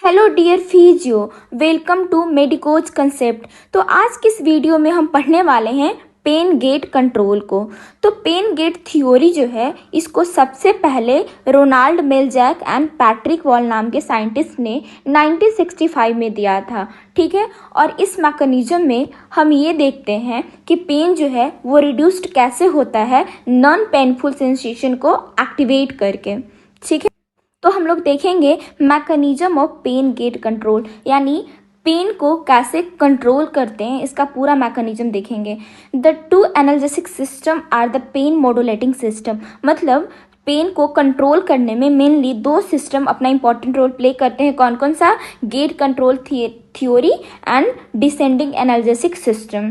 Hello dear physio, welcome to medicos concept. तो आज किस वीडियो में हम पढ़ने वाले हैं पेन गेट कंट्रोल को। तो पेन गेट थ्योरी जो है इसको सबसे पहले रोनाल्ड मेलजैक एंड पैट्रिक वॉल नाम के साइंटिस्ट ने 1965 में दिया था। ठीक है, और इस मैकेनिज्म में हम ये देखते हैं कि पेन जो है वो रिड्यूस्ड कैसे होता है नॉन पेनफुल सेंसेशन को एक्टिवेट करके। ठीक है, तो हम लोग देखेंगे mechanism of pain gate control, यानी पेन को कैसे कंट्रोल करते हैं, इसका पूरा मैकेनिज्म देखेंगे। The two analgesic system are the pain modulating system, मतलब पेन को कंट्रोल करने में मेनली दो सिस्टम अपना इंपॉर्टेंट रोल प्ले करते हैं। कौन कौन सा? Gate control theory and descending analgesic system.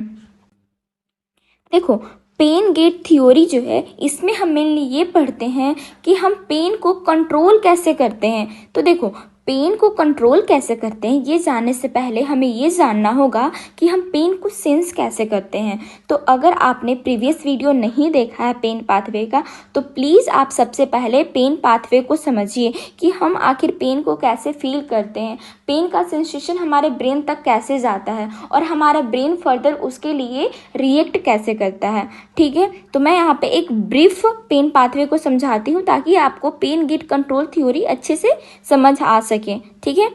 देखो, पेन गेट थ्योरी जो है इसमें हम मेनली ये पढ़ते हैं कि हम पेन को कंट्रोल कैसे करते हैं। तो देखो, पेन को कंट्रोल कैसे करते हैं ये जानने से पहले हमें ये जानना होगा कि हम पेन को सेंस कैसे करते हैं। तो अगर आपने प्रीवियस वीडियो नहीं देखा है पेन पाथवे का, तो प्लीज़ आप सबसे पहले पेन पाथवे को समझिए कि हम आखिर पेन को कैसे फील करते हैं, पेन का सेंसेशन हमारे ब्रेन तक कैसे जाता है और हमारा ब्रेन फर्दर उसके लिए रिएक्ट कैसे करता है। ठीक है, तो मैं यहाँ पे एक ब्रीफ पेन पाथवे को समझाती हूँ ताकि आपको पेन गेट कंट्रोल थ्योरी अच्छे से समझ आ सके। ठीक है,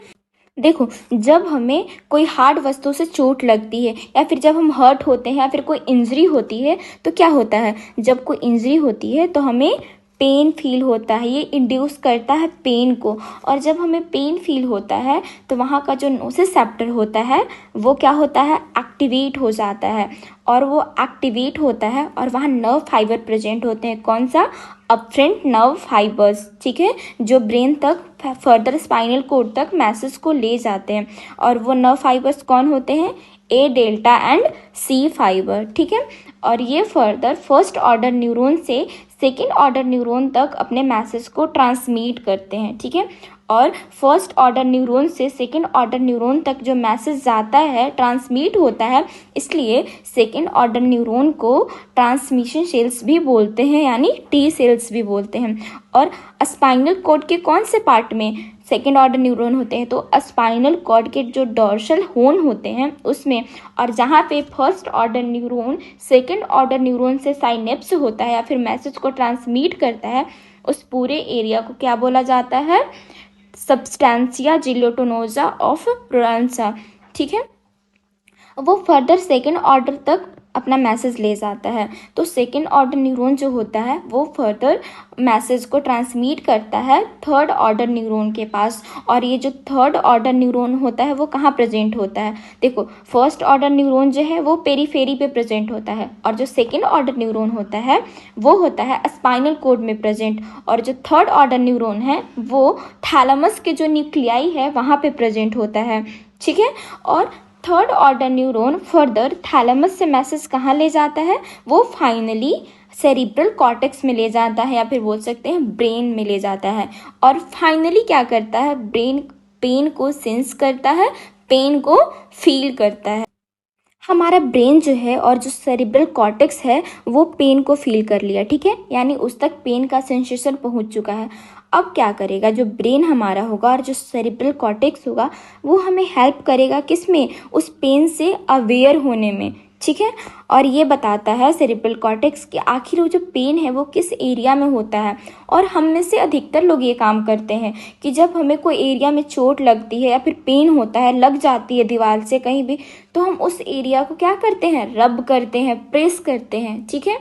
देखो, जब हमें कोई हार्ड वस्तु से चोट लगती है या फिर जब हम हर्ट होते हैं या फिर कोई इंजरी होती है तो क्या होता है, जब कोई इंजरी होती है तो हमें पेन फील होता है, ये इंड्यूस करता है पेन को। और जब हमें पेन फील होता है तो वहाँ का जो नोसिसेप्टर होता है वो क्या होता है, एक्टिवेट हो जाता है। और वो एक्टिवेट होता है और वहाँ नर्व फाइबर प्रेजेंट होते हैं। कौन सा? Upfront nerve fibres. ठीक है, जो ब्रेन तक फर्दर स्पाइनल कोड तक मैसेज को ले जाते हैं। और वो नर्व फाइबर्स कौन होते हैं? ए डेल्टा एंड सी फाइबर। ठीक है, और ये फर्दर फर्स्ट ऑर्डर न्यूरॉन से सेकेंड ऑर्डर न्यूरॉन तक अपने मैसेज को ट्रांसमिट करते हैं। ठीक है, और फर्स्ट ऑर्डर न्यूरॉन से सेकेंड ऑर्डर न्यूरॉन तक जो मैसेज जाता है, ट्रांसमिट होता है, इसलिए सेकेंड ऑर्डर न्यूरॉन को ट्रांसमिशन सेल्स भी बोलते हैं, यानी टी सेल्स भी बोलते हैं। और स्पाइनल कॉर्ड के कौन से पार्ट में सेकेंड ऑर्डर न्यूरॉन होते हैं? तो स्पाइनल कॉर्ड के जो डॉर्सल होर्न होते हैं उसमें। और जहाँ पे first order neuron second order neuron से साइनेप्स होता है या फिर मैसेज को ट्रांसमिट करता है, उस पूरे एरिया को क्या बोला जाता है? सब्सटेंसिया जिलेटिनोसा ऑफ प्रोरांसा। ठीक है, वो फर्दर सेकेंड ऑर्डर तक अपना मैसेज ले जाता है। तो सेकेंड ऑर्डर न्यूरॉन जो होता है वो फर्दर मैसेज को ट्रांसमिट करता है थर्ड ऑर्डर न्यूरॉन के पास। और ये जो थर्ड ऑर्डर न्यूरॉन होता है वो कहाँ प्रेजेंट होता है? देखो, फर्स्ट ऑर्डर न्यूरॉन जो है वो पेरीफेरी पे प्रेजेंट होता है, और जो सेकेंड ऑर्डर न्यूरॉन होता है वो होता है स्पाइनल कोड में प्रेजेंट। और जो थर्ड ऑर्डर न्यूरॉन है वो थैलेमस के जो न्यूक्लियाई है वहाँ पे प्रेजेंट होता है। ठीक है, और third order neuron further thalamus से मैसेज कहाँ ले जाता है? वो फाइनली सेरिब्रल कॉर्टेक्स में ले जाता है, या फिर बोल सकते हैं ब्रेन में ले जाता है। और फाइनली क्या करता है? ब्रेन पेन को सेंस करता है, पेन को फील करता है। हमारा ब्रेन जो है और जो सेरिब्रल कॉर्टेक्स है वो पेन को फील कर लिया। ठीक है, यानी उस तक पेन का सेंसेशन पहुंच चुका है। अब क्या करेगा? जो ब्रेन हमारा होगा और जो सेरिब्रल कॉर्टेक्स होगा वो हमें हेल्प करेगा किस में? उस पेन से अवेयर होने में। ठीक है, और ये बताता है सेरिब्रल कॉर्टेक्स कि आखिर वो जो पेन है वो किस एरिया में होता है। और हम में से अधिकतर लोग ये काम करते हैं कि जब हमें कोई एरिया में चोट लगती है या फिर पेन होता है, लग जाती है दीवार से कहीं भी, तो हम उस एरिया को क्या करते हैं? रब करते हैं, प्रेस करते हैं। ठीक है,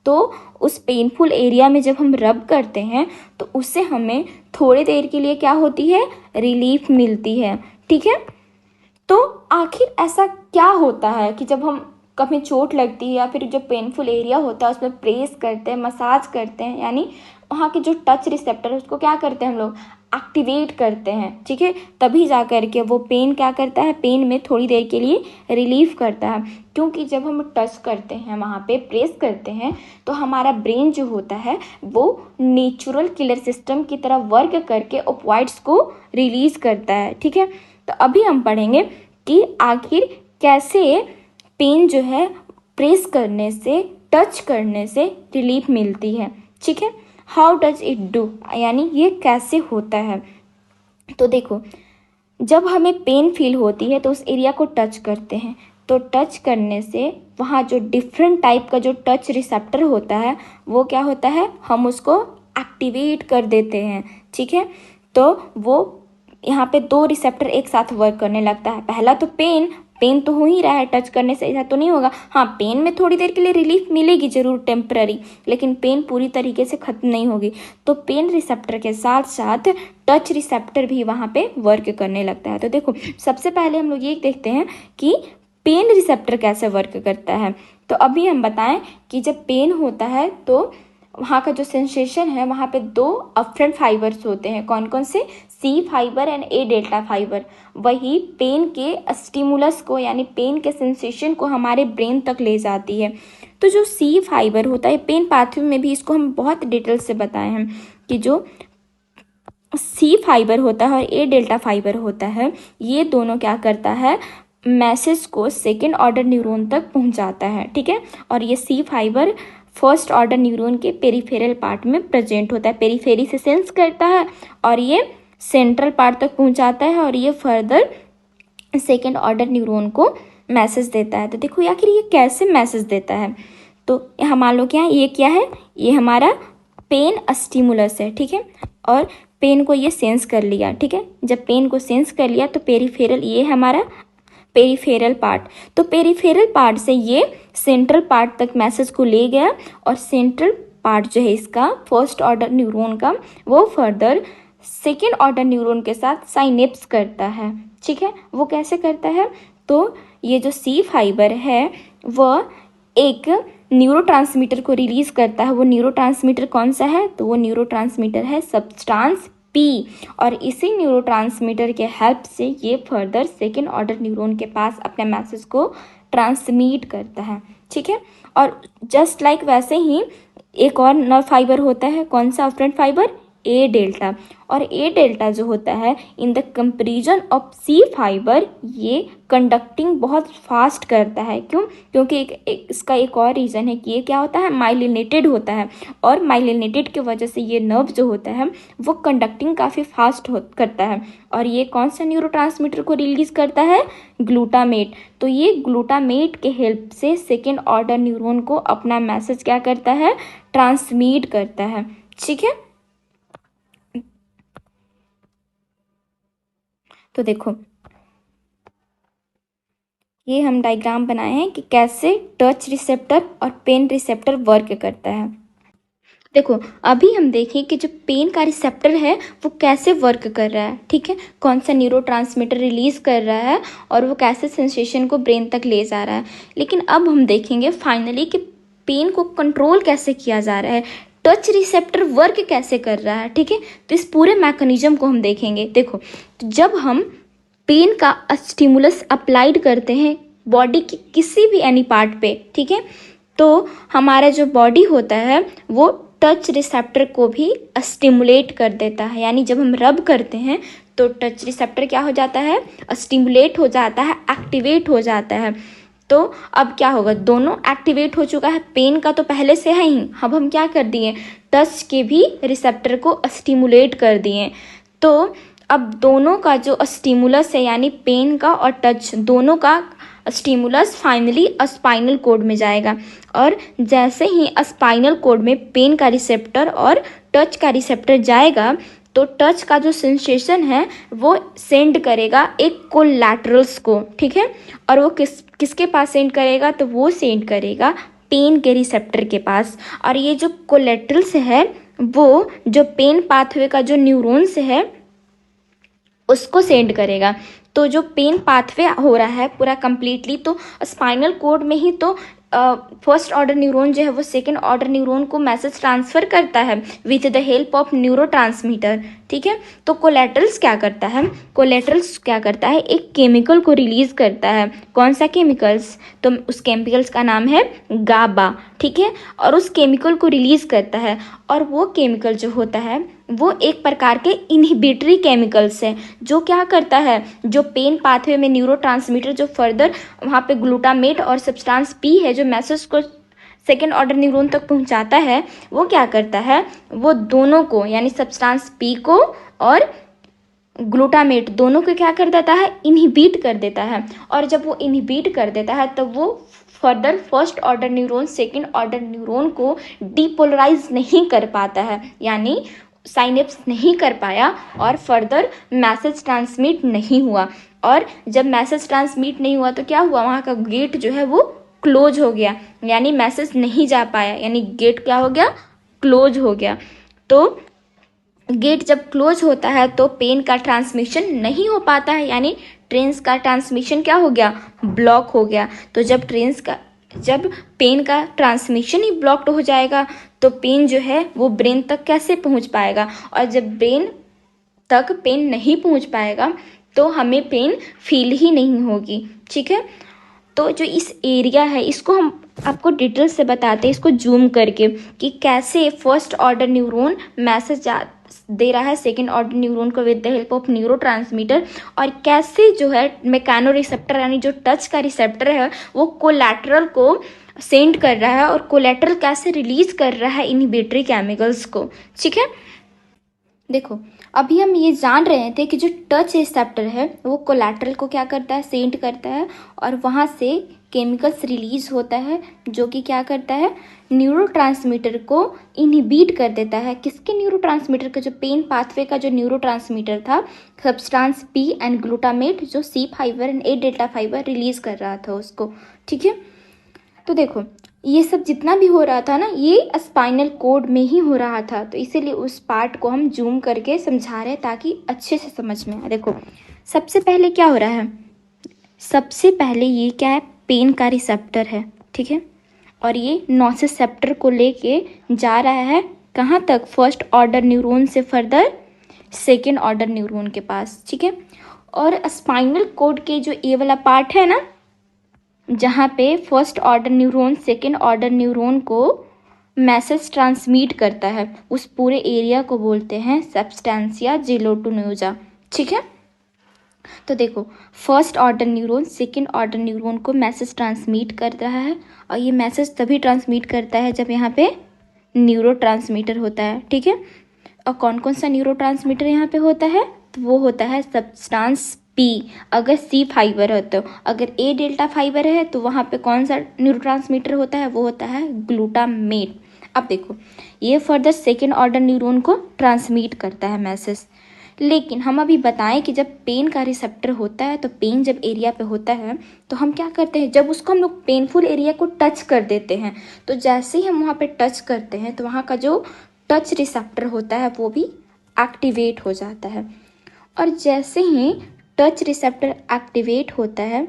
तो उस पेनफुल एरिया में जब हम रब करते हैं तो उससे हमें थोड़ी देर के लिए क्या होती है? रिलीफ मिलती है। ठीक है, तो आखिर ऐसा क्या होता है कि जब हम कभी चोट लगती है या फिर जो पेनफुल एरिया होता है उसमें प्रेस करते हैं, मसाज करते हैं, यानी वहाँ के जो टच रिसेप्टर है उसको क्या करते हैं हम लोग? एक्टिवेट करते हैं। ठीक है, तभी जा कर के वो पेन क्या करता है? पेन में थोड़ी देर के लिए रिलीफ करता है। क्योंकि जब हम टच करते हैं, वहाँ पे प्रेस करते हैं, तो हमारा ब्रेन जो होता है वो नेचुरल किलर सिस्टम की तरह वर्क करके ऑपियोइड्स को रिलीज करता है। ठीक है, तो अभी हम पढ़ेंगे कि आखिर कैसे पेन जो है प्रेस करने से, टच करने से रिलीफ मिलती है। ठीक है, हाउ डज इट डू, यानी ये कैसे होता है। तो देखो, जब हमें पेन फील होती है तो उस एरिया को टच करते हैं, तो टच करने से वहाँ जो डिफरेंट टाइप का जो टच रिसेप्टर होता है वो क्या होता है, हम उसको एक्टिवेट कर देते हैं। ठीक है, तो वो यहाँ पे दो रिसेप्टर एक साथ वर्क करने लगता है। पहला तो पेन तो हो ही रहा है, टच करने से ऐसा तो नहीं होगा। हाँ, पेन में थोड़ी देर के लिए रिलीफ मिलेगी जरूर, टेम्पररी, लेकिन पेन पूरी तरीके से खत्म नहीं होगी। तो पेन रिसेप्टर के साथ साथ टच रिसेप्टर भी वहाँ पे वर्क करने लगता है। तो देखो, सबसे पहले हम लोग ये देखते हैं कि पेन रिसेप्टर कैसे वर्क करता है। तो अभी हम बताएं कि जब पेन होता है तो वहाँ का जो सेंसेशन है, वहाँ पे दो अफरेंट फाइबर्स होते हैं। कौन कौन से? C fibre and A delta fibre. वही पेन के स्टिमुलस को यानी पेन के सेंसेशन को हमारे ब्रेन तक ले जाती है। तो जो सी फाइबर होता है, पेन पाथवे में भी इसको हम बहुत डिटेल से बताए हैं कि जो सी फाइबर होता है और ए डेल्टा फाइबर होता है, ये दोनों क्या करता है, मैसेज को सेकेंड ऑर्डर न्यूरॉन तक पहुंचाता है। ठीक है, और ये C fibre first order neuron के पेरिफेरल पार्ट में प्रेजेंट होता है। पेरिफेरी से सेंस करता है और ये सेंट्रल पार्ट तक पहुंचाता है और ये फर्दर सेकेंड ऑर्डर न्यूरॉन को मैसेज देता है। तो देखो आखिर ये कैसे मैसेज देता है। तो यहाँ मान लो क्या ये क्या है, ये हमारा पेन स्टिमुलस है। ठीक है, और पेन को ये सेंस कर लिया। ठीक है, जब पेन को सेंस कर लिया तो पेरिफेरल, ये हमारा पेरिफेरल पार्ट, तो पेरिफेरल पार्ट से ये सेंट्रल पार्ट तक मैसेज को ले गया और सेंट्रल पार्ट जो है इसका फर्स्ट ऑर्डर न्यूरॉन का, वो फर्दर सेकेंड ऑर्डर न्यूरॉन के साथ साइनेप्स करता है। ठीक है, वो कैसे करता है, तो ये जो सी फाइबर है वह एक न्यूरोट्रांसमीटर को रिलीज करता है। वो न्यूरोट्रांसमीटर कौन सा है, तो वो न्यूरोट्रांसमीटर है सब्सटेंस पी, और इसी न्यूरोट्रांसमीटर के हेल्प से ये फर्दर सेकेंड ऑर्डर न्यूरॉन के पास अपने मैसेज को ट्रांसमिट करता है। ठीक है, और जस्ट लाइक वैसे ही एक और नर्व फाइबर होता है, कौन सा अफरेंट फाइबर, ए डेल्टा। और ए डेल्टा जो होता है in the comparison of C fibre, ये कंडक्टिंग बहुत फास्ट करता है। क्यों? क्योंकि इसका एक और रीज़न है कि ये क्या होता है, माइलिनेटेड होता है, और माइलिनेटेड की वजह से ये नर्व जो होता है वो कंडक्टिंग काफ़ी फास्ट करता है। और ये कौन सा न्यूरोट्रांसमीटर को रिलीज करता है, ग्लूटामेट। तो ये ग्लूटामेट के हेल्प से सेकेंड ऑर्डर न्यूरॉन को अपना मैसेज क्या करता है, ट्रांसमिट करता है। ठीक है, तो देखो ये हम डायग्राम बनाए हैं कि कैसे टच रिसेप्टर और पेन रिसेप्टर वर्क करता है। देखो अभी हम देखें कि जो पेन का रिसेप्टर है वो कैसे वर्क कर रहा है। ठीक है, कौन सा न्यूरोट्रांसमीटर रिलीज कर रहा है और वो कैसे सेंसेशन को ब्रेन तक ले जा रहा है। लेकिन अब हम देखेंगे फाइनली कि पेन को कंट्रोल कैसे किया जा रहा है, टच रिसेप्टर वर्क कैसे कर रहा है। ठीक है, तो इस पूरे मैकेनिज्म को हम देखेंगे। देखो, तो जब हम पेन का स्टिमुलस अप्लाइड करते हैं बॉडी की किसी भी एनी पार्ट पे, ठीक है, तो हमारा जो बॉडी होता है वो टच रिसेप्टर को भी स्टिमुलेट कर देता है। यानी जब हम रब करते हैं तो टच रिसेप्टर क्या हो जाता है, स्टिमुलेट हो जाता है, एक्टिवेट हो जाता है। तो अब क्या होगा, दोनों एक्टिवेट हो चुका है, पेन का तो पहले से है ही, अब हम क्या कर दिए, टच के भी रिसेप्टर को स्टिमुलेट कर दिए। तो अब दोनों का जो स्टिमुलस है यानी पेन का और टच दोनों का स्टिमुलस फाइनली स्पाइनल कोड में जाएगा, और जैसे ही स्पाइनल कोड में पेन का रिसेप्टर और टच का रिसेप्टर जाएगा तो टच का जो सेंसेशन है वो सेंड करेगा एक कोलैटरल्स को। ठीक है, और वो किसके पास सेंड करेगा, तो वो सेंड करेगा पेन के रिसेप्टर के पास। और ये जो कोलैटरल्स है वो जो पेन पाथवे का जो न्यूरॉन्स है उसको सेंड करेगा। तो जो पेन पाथवे हो रहा है पूरा कंप्लीटली तो स्पाइनल कोड में ही तो फर्स्ट ऑर्डर न्यूरॉन जो है वो सेकेंड ऑर्डर न्यूरॉन को मैसेज ट्रांसफर करता है with the help of neurotransmitter. ठीक है, तो कोलैटरल्स क्या करता है, कोलैटरल्स क्या करता है, एक केमिकल को रिलीज करता है। कौन सा केमिकल्स, तो उस केमिकल्स का नाम है गाबा। ठीक है, और उस केमिकल को रिलीज करता है, और वो केमिकल जो होता है वो एक प्रकार के इनहिबिटरी केमिकल्स है जो क्या करता है, जो पेन पाथवे में न्यूरोट्रांसमीटर जो फर्दर वहाँ पे ग्लूटामेट और सब्सटेंस पी है जो मैसेज को सेकेंड ऑर्डर न्यूरॉन तक पहुँचाता है, वो क्या करता है, वो दोनों को यानी सब्सटेंस पी को और ग्लूटामेट दोनों को क्या कर देता है, इनहिबिट कर देता है। और जब वो इनहिबिट कर देता है तब वो further first order neuron second order neuron को डीपोलराइज नहीं कर पाता है, यानी साइनेप्स नहीं कर पाया और फर्दर मैसेज ट्रांसमिट नहीं हुआ। और जब मैसेज ट्रांसमिट नहीं हुआ तो क्या हुआ, वहाँ का गेट जो है वो क्लोज हो गया, यानी मैसेज नहीं जा पाया, यानी गेट क्या हो गया, क्लोज हो गया। तो गेट जब क्लोज होता है तो पेन का ट्रांसमिशन नहीं हो पाता है, यानी ट्रेन्स का ट्रांसमिशन क्या हो गया, ब्लॉक हो गया। तो जब पेन का ट्रांसमिशन ही ब्लॉक्ड हो जाएगा तो पेन जो है वो ब्रेन तक कैसे पहुंच पाएगा, और जब ब्रेन तक पेन नहीं पहुंच पाएगा तो हमें पेन फील ही नहीं होगी। ठीक है, तो जो इस एरिया है इसको हम आपको डिटेल से बताते हैं, इसको जूम करके, कि कैसे फर्स्ट ऑर्डर न्यूरॉन मैसेज दे रहा है सेकेंड ऑर्डर न्यूरॉन को with the help of neurotransmitter, और कैसे जो है मैकेनो रिसेप्टर यानी जो टच का रिसेप्टर है वो कोलैटरल को सेंड कर रहा है, और कोलैटरल कैसे रिलीज कर रहा है इनहिबिटरी केमिकल्स को। ठीक है, देखो अभी हम ये जान रहे थे कि जो टच रिसेप्टर है वो कोलैटरल को क्या करता है, सेंड करता है, और वहाँ से केमिकल्स रिलीज होता है जो कि क्या करता है, न्यूरोट्रांसमीटर को इनहिबिट कर देता है। किसके न्यूरोट्रांसमीटर का, जो पेन पाथवे का जो न्यूरोट्रांसमीटर था, सब्सटेंस पी एंड ग्लूटामेट, जो C fibre and A delta fibre release कर रहा था उसको। ठीक है, तो देखो ये सब जितना भी हो रहा था ना, ये स्पाइनल कोड में ही हो रहा था, तो इसीलिए उस पार्ट को हम जूम करके समझा रहे हैं ताकि अच्छे से समझ में आए। देखो सबसे पहले क्या हो रहा है, सबसे पहले ये क्या है, पेन का रिसेप्टर है। ठीक है, और ये नोसिसेप्टर को लेके जा रहा है कहाँ तक, फर्स्ट ऑर्डर न्यूरॉन से फर्दर सेकेंड ऑर्डर न्यूरॉन के पास। ठीक है, और स्पाइनल कोड के जो ये वाला पार्ट है ना, जहाँ पे first order neuron second order neuron को मैसेज ट्रांसमिट करता है, उस पूरे एरिया को बोलते हैं सब्सटेंसिया जेलोटोनियोजा। ठीक है, तो देखो first order neuron second order neuron को मैसेज ट्रांसमिट कर रहा है, और ये मैसेज तभी ट्रांसमिट करता है जब यहाँ पे न्यूरोट्रांसमीटर होता है। ठीक है, और कौन कौन सा न्यूरोट्रांसमीटर यहाँ पे होता है, तो वो होता है सब्सटेंस पी, अगर सी फाइबर है तो, अगर ए डेल्टा फाइबर है तो वहाँ पे कौन सा न्यूरोट्रांसमीटर होता है, वो होता है ग्लूटामेट। अब देखो ये फर्दर सेकेंड ऑर्डर न्यूरॉन को ट्रांसमिट करता है मैसेज। लेकिन हम अभी बताएं कि जब पेन का रिसेप्टर होता है, तो पेन जब एरिया पे होता है तो हम क्या करते हैं, जब उसको हम लोग पेनफुल एरिया को टच कर देते हैं, तो जैसे ही हम वहाँ पे टच करते हैं तो वहाँ का जो टच रिसेप्टर होता है वो भी एक्टिवेट हो जाता है, और जैसे ही टच रिसेप्टर एक्टिवेट होता है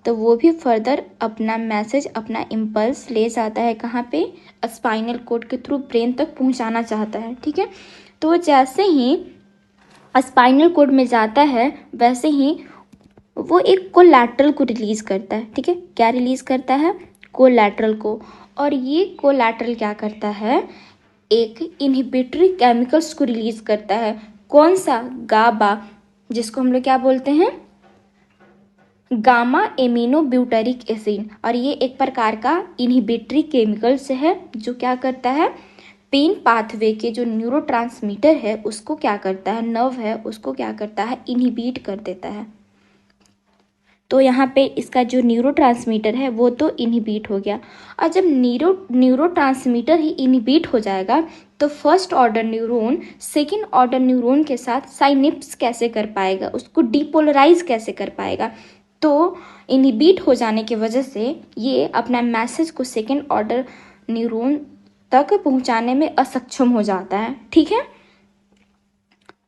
तो वो भी फर्दर अपना मैसेज, अपना इम्पल्स ले जाता है कहाँ पे, स्पाइनल कोड के थ्रू ब्रेन तक पहुँचाना चाहता है। ठीक है, तो जैसे ही स्पाइनल कोड में जाता है वैसे ही वो एक कोलैटरल को रिलीज करता है। ठीक है, क्या रिलीज करता है, कोलैटरल को, और ये कोलैटरल क्या करता है, एक इनहिबिटरी केमिकल्स को रिलीज करता है। कौन सा, गाबा, जिसको हम लोग क्या बोलते हैं, गामा एमिनो ब्यूटेरिक एसिड, और ये एक प्रकार का इनहिबिटरी केमिकल्स है जो क्या करता है, पेन पाथवे के जो न्यूरोट्रांसमीटर है उसको क्या करता है, नर्व है उसको क्या करता है, इनहिबिट कर देता है। तो यहाँ पे इसका जो न्यूरोट्रांसमीटर है वो तो इनहिबिट हो गया, और जब न्यूरोट्रांसमीटर ही इनहिबिट हो जाएगा तो first order neuron second order neuron के साथ साइनेप्स कैसे कर पाएगा, उसको डीपोलराइज कैसे कर पाएगा। तो इनहिबिट हो जाने की वजह से ये अपना मैसेज को सेकेंड ऑर्डर न्यूरॉन तक पहुंचाने में असक्षम हो जाता है। ठीक है,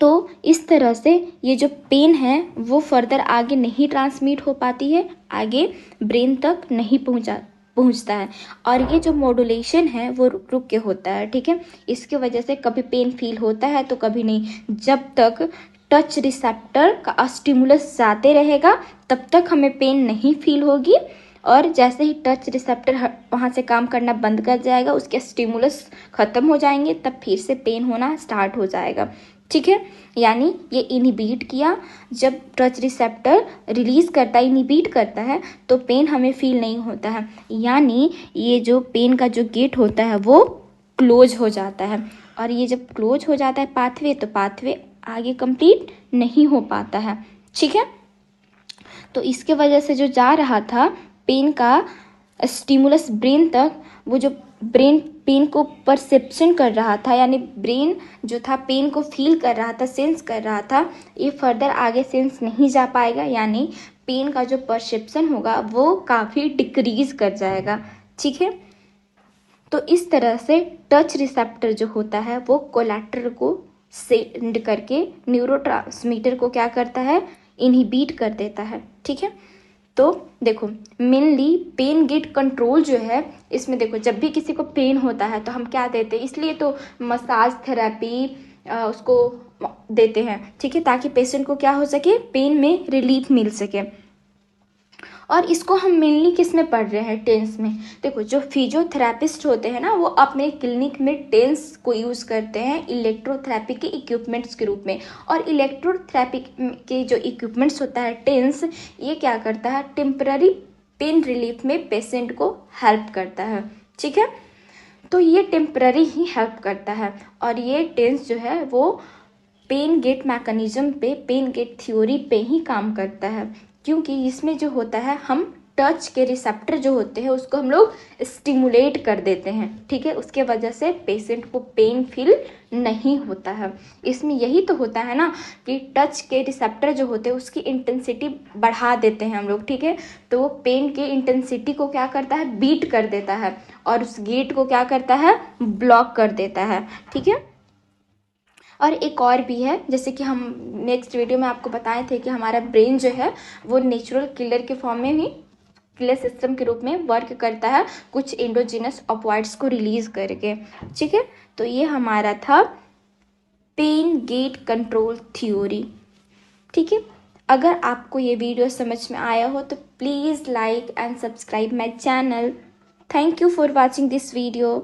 तो इस तरह से ये जो पेन है वो फर्दर आगे नहीं ट्रांसमिट हो पाती है, आगे ब्रेन तक नहीं पहुंचता है, और ये जो मॉड्यूलेशन है वो रुक रुक के होता है। ठीक है, इसकी वजह से कभी पेन फील होता है तो कभी नहीं। जब तक टच रिसेप्टर का स्टिमुलस जाते रहेगा तब तक हमें पेन नहीं फील होगी, और जैसे ही टच रिसेप्टर वहाँ से काम करना बंद कर जाएगा, उसके स्टिमुलस ख़त्म हो जाएंगे, तब फिर से पेन होना स्टार्ट हो जाएगा। ठीक है, यानी ये इनहिबिट किया, जब टच रिसेप्टर रिलीज करता है, इनहिबिट करता है, तो पेन हमें फील नहीं होता है, यानी ये जो पेन का जो गेट होता है वो क्लोज हो जाता है, और ये जब क्लोज हो जाता है पाथवे, तो पाथवे आगे कंप्लीट नहीं हो पाता है। ठीक है, तो इसके वजह से जो जा रहा था पेन का स्टिमुलस ब्रेन तक, वो जो ब्रेन पेन को परसेप्शन कर रहा था, यानी ब्रेन जो था पेन को फील कर रहा था, सेंस कर रहा था, ये फर्दर आगे सेंस नहीं जा पाएगा, यानी पेन का जो परसेप्शन होगा वो काफ़ी डिक्रीज कर जाएगा। ठीक है, तो इस तरह से टच रिसेप्टर जो होता है वो कोलेट्रल को सेंड करके न्यूरोट्रांसमीटर को क्या करता है, इनहिबिट कर देता है। ठीक है, तो देखो मेनली पेन गेट कंट्रोल जो है, इसमें देखो जब भी किसी को पेन होता है तो हम क्या देते हैं, इसलिए तो मसाज थेरेपी उसको देते हैं। ठीक है, ताकि पेशेंट को क्या हो सके, पेन में रिलीफ मिल सके। और इसको हम मेनली किस में पढ़ रहे हैं, टेंस में। देखो जो फिजियोथेरेपिस्ट होते हैं ना, वो अपने क्लिनिक में टेंस को यूज़ करते हैं इलेक्ट्रोथेरेपी के इक्विपमेंट्स के रूप में। और इलेक्ट्रोथेरेपी के जो इक्विपमेंट्स होता है टेंस, ये क्या करता है, टेम्पररी पेन रिलीफ में पेशेंट को हेल्प करता है। ठीक है, तो ये टेम्पररी ही हेल्प करता है। और ये टेंस जो है वो पेन गेट मैकेनिज्म पे, पेन गेट थ्योरी पे ही काम करता है, क्योंकि इसमें जो होता है हम टच के रिसेप्टर जो होते हैं उसको हम लोग स्टिमुलेट कर देते हैं। ठीक है, उसके वजह से पेशेंट को पेन फील नहीं होता है। इसमें यही तो होता है ना कि टच के रिसेप्टर जो होते हैं उसकी इंटेंसिटी बढ़ा देते हैं हम लोग। ठीक है, तो वो पेन के इंटेंसिटी को क्या करता है, बीट कर देता है, और उस गेट को क्या करता है, ब्लॉक कर देता है। ठीक है, और एक और भी है, जैसे कि हम नेक्स्ट वीडियो में आपको बताए थे कि हमारा ब्रेन जो है वो नेचुरल किलर के फॉर्म में भी, किलर सिस्टम के रूप में वर्क करता है, कुछ एंडोजिनस ऑपॉइड्स को रिलीज करके। ठीक है, तो ये हमारा था पेन गेट कंट्रोल थ्योरी। ठीक है, अगर आपको ये वीडियो समझ में आया हो तो please like and subscribe my channel. Thank you for watching this video.